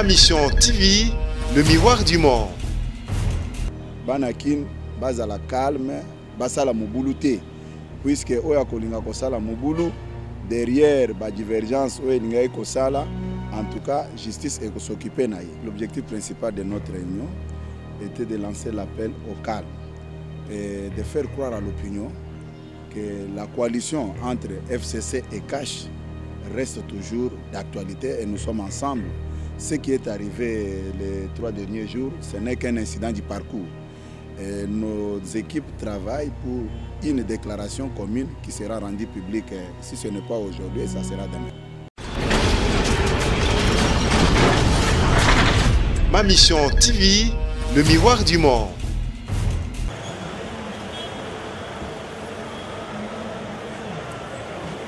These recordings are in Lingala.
Ma Mission TV, le miroir du monde. Banakin bazala calme, basala mubulute, puisque oya kolinga kosala mubulu derrière ba divergence oya linga kosala, en tout cas justice est s'occuper naï. L'objectif principal de notre réunion était de lancer l'appel au calme et de faire croire à l'opinion que la coalition entre FCC et CASH reste toujours d'actualité et nous sommes ensemble. Ce qui est arrivé les 3 derniers jours, ce n'est qu'un incident du parcours. Et nos équipes travaillent pour une déclaration commune qui sera rendue publique. Si ce n'est pas aujourd'hui, ça sera demain. Ma Mission TV, le miroir du monde.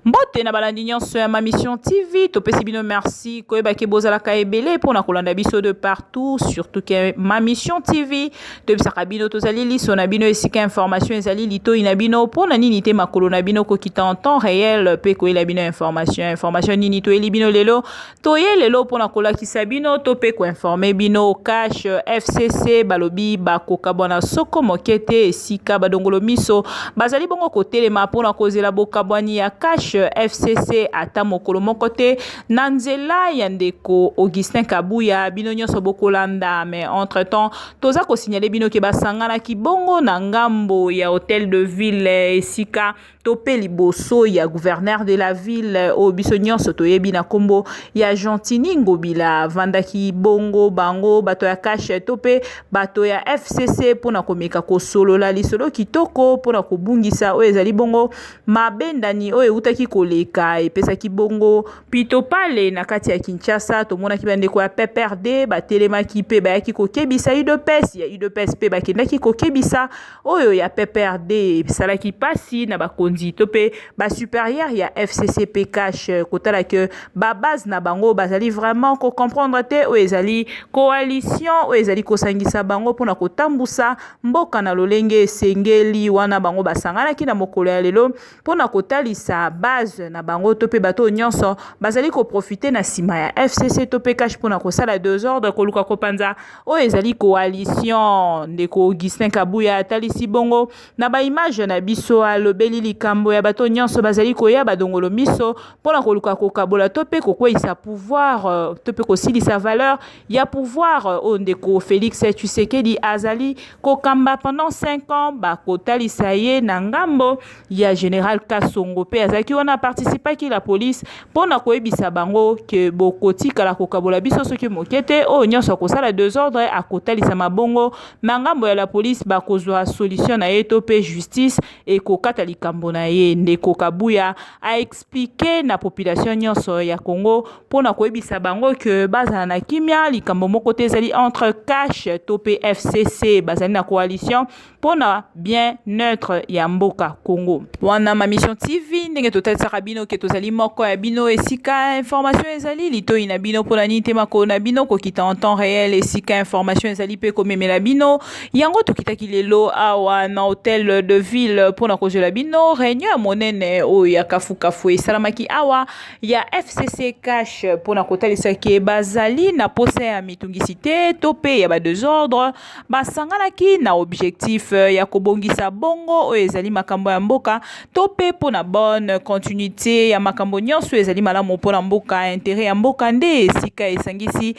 Mbote na balandi nyonso ya Ma Mission TV, topesi bino merci koyeba ke bozalaka ebele pona kolanda biso de partout, surtout que Ma Mission TV tobisaka bino tozali liso na bino esika information ezali litoi na bino pona nini te makolo na bino kokita en temps réel pe koyela bino information nini toyeli bino lelo toye lelo pona kolakisa bino to pe ko informer bino CASH FCC balobi bakoka bona soko mokete esika badongolo miso bazali bongo kotelema pona kozela bokabwani ya CASH FCC ata mokolo moko te na nzela ya ndeko Augustin Kabuya bino nyonso bokolanda. Mais entre temps toza kosignale bino ke basangana kibongo na ngambo ya hôtel de ville esika tope liboso ya gouverneur de la ville o biso nyonso toyebi na kombo ya Gentini Ngobila vandaki bongo bango bato ya CASH tope bato ya FCC pona komeka kosolola lisolo kitoko pona kobungisa o ezali bongo mabendani o eutaki koleka epesaki bongo pito pale na kati ya Kinshasa tomonaki bandeko ya PPRD batelemaki pe bayaki kokebisa UDPS ya UDPS pe bakendaki kokebisa oyo ya PPRD salaki pasi na bakonzi tope ba supérieur ya FCCP CASH kotala que ba base na bango bazali vraiment ko comprendre te o ezali coalition o ezali kosangisa bango pona kotambusa mboka na lolenge sengeli wana bango basangana ki na mokolo ya lelo pona kotalisa base na bango tope bato nyonso bazali ko profiter na sima ya FCC tope CASH pona kosala deux ordres koluka kopanza o ezali coalition ndeko Augustin Kabuya talisi bongo na ba image na biso alobeli likambo ya bato nyonso bazali koya badongolo miso pona koluka kokabola tope kokwisa pouvoir tope kosilisa valeur ya pouvoir o ndeko Félix Tshisekedi azali kokamba pendant 5 ans bakotalisa ye na ngambo ya général Kasongo pe azaki wana participaki la police pona koyebisa bango ke bokotika la kokabola biso soki mokete o nyonso kosala deux ordres akotalisa mabongo na ngambo ya la police bakozwa solution na ye tope justice e kokata likambo na ye ndeko Kabuya a expliqué na population nyonso ya Congo pona koyebisa bango ke bazala na kimia likambo moko te ezali entre CASH tope FCC bazali na coalition pona bien neutre ya mboka Congo. Wana Ma Mission TV ndenge totalisaka bino ke tozali moko ya bino esika information ezali litoi na bino pona nini te makolo na bino kokita en temps réel esika information ezali pe komemela bino yango tokitaki lelo awa na hôtel de ville pona kozela bino réunion ya monene o ya kafu esalamaki awa ya FCC CASH pona kotalisa ke bazali na posa ya mitungisite tope ya ba deux ordres basanganaki na objectif ya kobongisa bongo o ezali makambo ya mboka tope pona bonne continuité ya makambo nyonso ezali malamu pona mboka intérêt ya mboka nde esika esangisi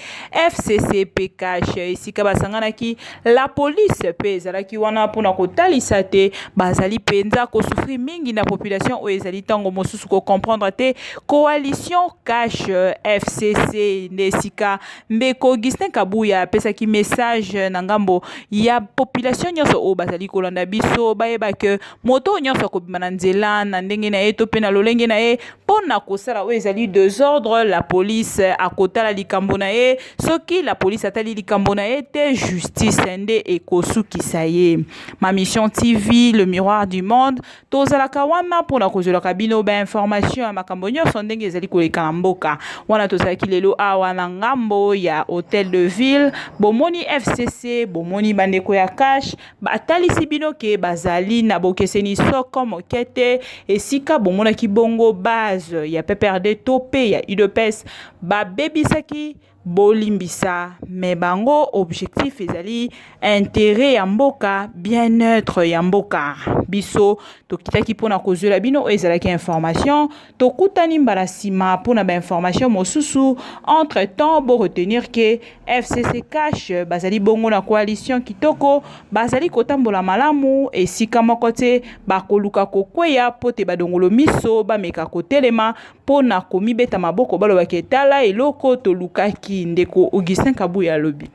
FCC pe CASH esika basanganaki la police pe ezalaki wana pona kotalisa te bazali penza kosufri mingi na population o ezali tango mosusu ko comprendre te coalition CASH FCC nesika mbeko Augustin Kabuya pesaki message na ngambo ya population nyonso o bazali kolanda biso bayeba ke moto nyonso ko bima na nzela na ndenge na ye to pe na lolenge na ye pona kosala o ezali deux ordres la police akotala likambo na ye soki la police atali likambo na ye te justice nde ekosukisa ye. Ma Mission TV, le miroir du monde tozalaka wana pona kozolaka bino ba information ya makambo nyonso ndenge ezali koleka na mboka wana tozalaki lelo awa na ngambo ya hôtel de ville bomoni FCC bomoni bandeko ya CASH batalisi bino ke bazali na bokeseni soko mokete esika bomonaki bongo base ya PPRD tope ya UDPS babebisaki bolimbisa me bango objectif ezali intérêt ya mboka, bien-être ya mboka. Biso tokitaki mpona kozwela bino oyo ezalaki information, tokutani mbala nsima mpona bainformation mosusu. Entre temps bo retenir ke FCC Cash bazali bongo na coalition kitoko, bazali kotambola malamu esika moko te, bakoluka kokweya po te badongolo miso bameka kotelema mpona komibeta maboko balobaki etala eloko tolukaki. Ndeko Augustin Kabuya lobi.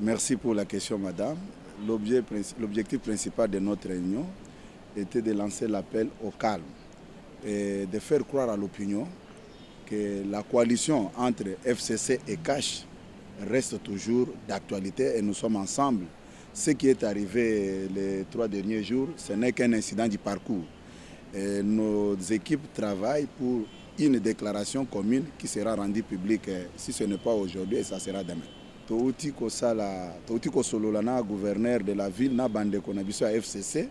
Merci pour la question, madame. L'objectif principal de notre réunion était de lancer l'appel au calme et de faire croire à l'opinion que la coalition entre FCC et Cash reste toujours d'actualité et nous sommes ensemble. Ce qui est arrivé les 3 derniers jours, ce n'est qu'un incident du parcours. Et nos équipes travaillent pour une déclaration commune qui sera rendue publique, si ce n'est pas aujourd'hui, et ça sera demain. Touti ko solola na gouverneur de la ville na bande ko na biso FCC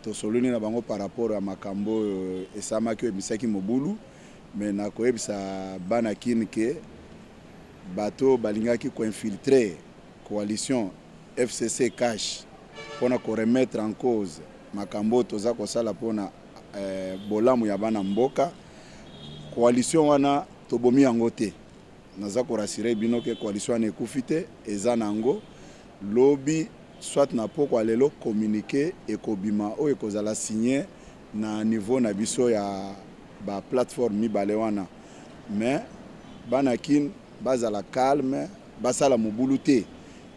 to soloni na bango par rapport à makambo esamaki ebisaki mobulu, mais na ko ebisa bana kin ke bato balingaki ko infiltrer coalition FCC Cash pona ko remettre en cause makambo toza ko sala pona bolamu ya bana mboka. Coalition wana tobomi yango te. Naza ko rassurer bino ke coalition wana ekufi te, eza nango lobi soit na poko lelo communiquer ekobima o ekozala signé na niveau na biso ya ba plateforme mibale wana. Mais banakin bazala calme, basala mobulu te,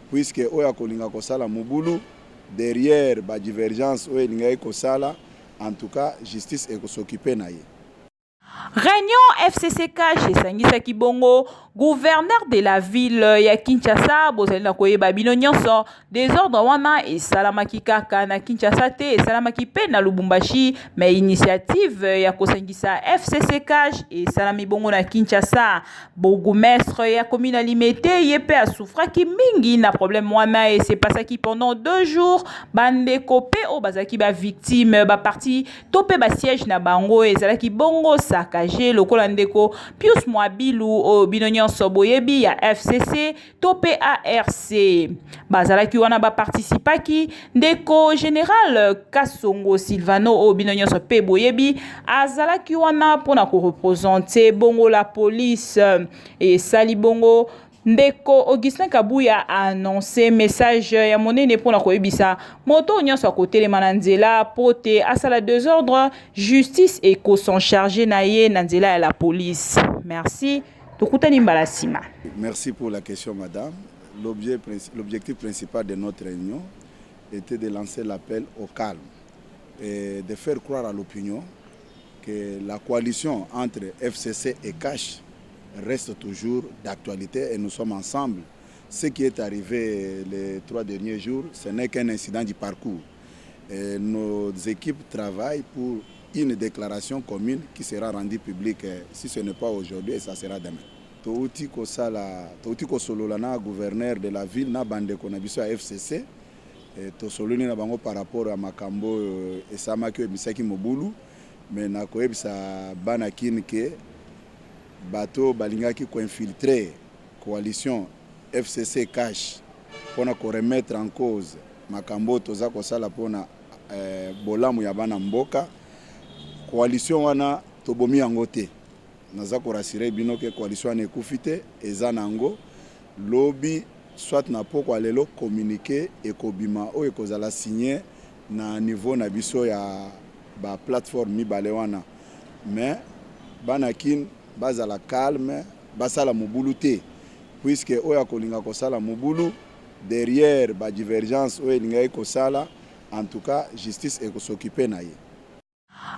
puisque oya kolinga kosala mobulu derrière ba divergence o elinga ekosala, en tout cas justice ekosoccuper na ye. Réunion FCC Cash esangisaki bongo gouverneur de la ville ya Kinshasa bozali na koyeba bino nyonso désordre wana esalamaki kaka na Kinshasa te, esalamaki pe na Lubumbashi, mais initiative ya kosangisa FCC Cash esalami bongo na Kinshasa. Bourgmestre ya commune Limete ye pe asufraki mingi na problème wana et c'est passaki pendant 2 jours. Bandeko pe o bazaki ba victime ba parti topé ba siège na bango ezalaki bongo saccagé lokola ndeko Pius Mwabilu o binonyo soboyebi ya FCC topé ARC bazalaki wana ba participaki ndeko général Kasongo Silvano o binonyo so pe boyebi azalaki wana pona ko représenter bongo la police et sali bongo. Ndeko Augustin Kabuya a annoncé message ya monene pona koyebisa moto nyonso akotelema na nzela pote asala désordre, justice et ko s'en charger na ye na nzela ya la police. Merci. Tokutani mbala sima. Merci pour la question, madame. L'objectif principal de notre réunion était de lancer l'appel au calme et de faire croire à l'opinion que la coalition entre FCC et Cash reste toujours d'actualité et nous sommes ensemble. Ce qui est arrivé les 3 derniers jours, ce n'est qu'un incident du parcours. Et nos équipes travaillent pour une déclaration commune qui sera rendue publique, si ce n'est pas aujourd'hui, et ça sera demain. Touti ko solola na gouverneur de la ville na bande ko na biso FCC to soloni na bango par rapport à makambo esamaki ebisaki mobulu, mais na ko ebisa bana kin ke bato balingaki ko infiltrer coalition FCC Cash pona ko remettre en cause makambo toza ko sala pona bolamu ya bana mboka. Coalition wana tobomi yango te. Naza ko rassurer bino ke coalition wana ekufi te, eza nango lobi soit na poko lelo communiquer ekobima o ekozala signé na niveau na biso ya ba plateforme mibale wana. Mais banakin bazala calme, basala mobulu te, puisque oya kolinga kosala mobulu derrière ba divergence o elinga ekosala, en tout cas justice ekosoccuper na ye.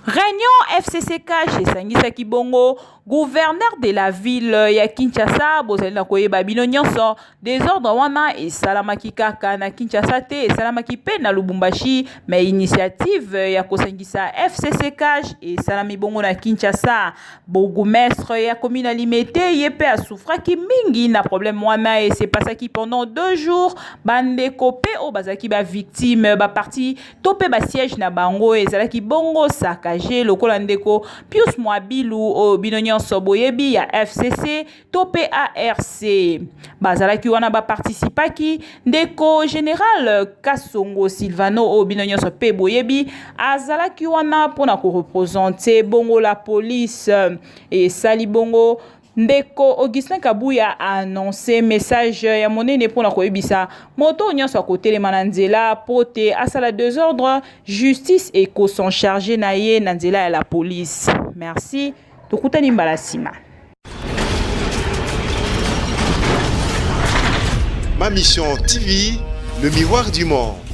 Réunion FCC Cash esangisaki bongo gouverneur de la ville ya Kinshasa bozali na koyeba bino nyonso désordre wana esalamaki kaka na Kinshasa te, esalamaki pe na Lubumbashi, mais initiative ya kosangisa FCC Cash esalami bongo na Kinshasa. Bourgmestre ya commune Limete ye pe asufraki mingi na problème wana et c'est passaki pendant 2 jours. Bandeko pe o bazaki ba victime ba parti topé ba siège na bango ezalaki bongo saccagé lokola ndeko Pius Mwabilu o binonyo nyonso boyebi ya FCC to PARC. Bazalaki wana baparticipaki ndeko Général Kasongo Silvano o bino nyonso pe boyebi azalaki wana pona ko représenter bongo la police et sali bongo ndeko Augustin Kabuya a annoncé message ya monene pona koyebisa moto nyonso akotelema na nzela pote asala désordre justice et ko s'en charger na ye na nzela ya la police. Merci. Tokutani mbala sima. Ma mission TV, le miroir du monde.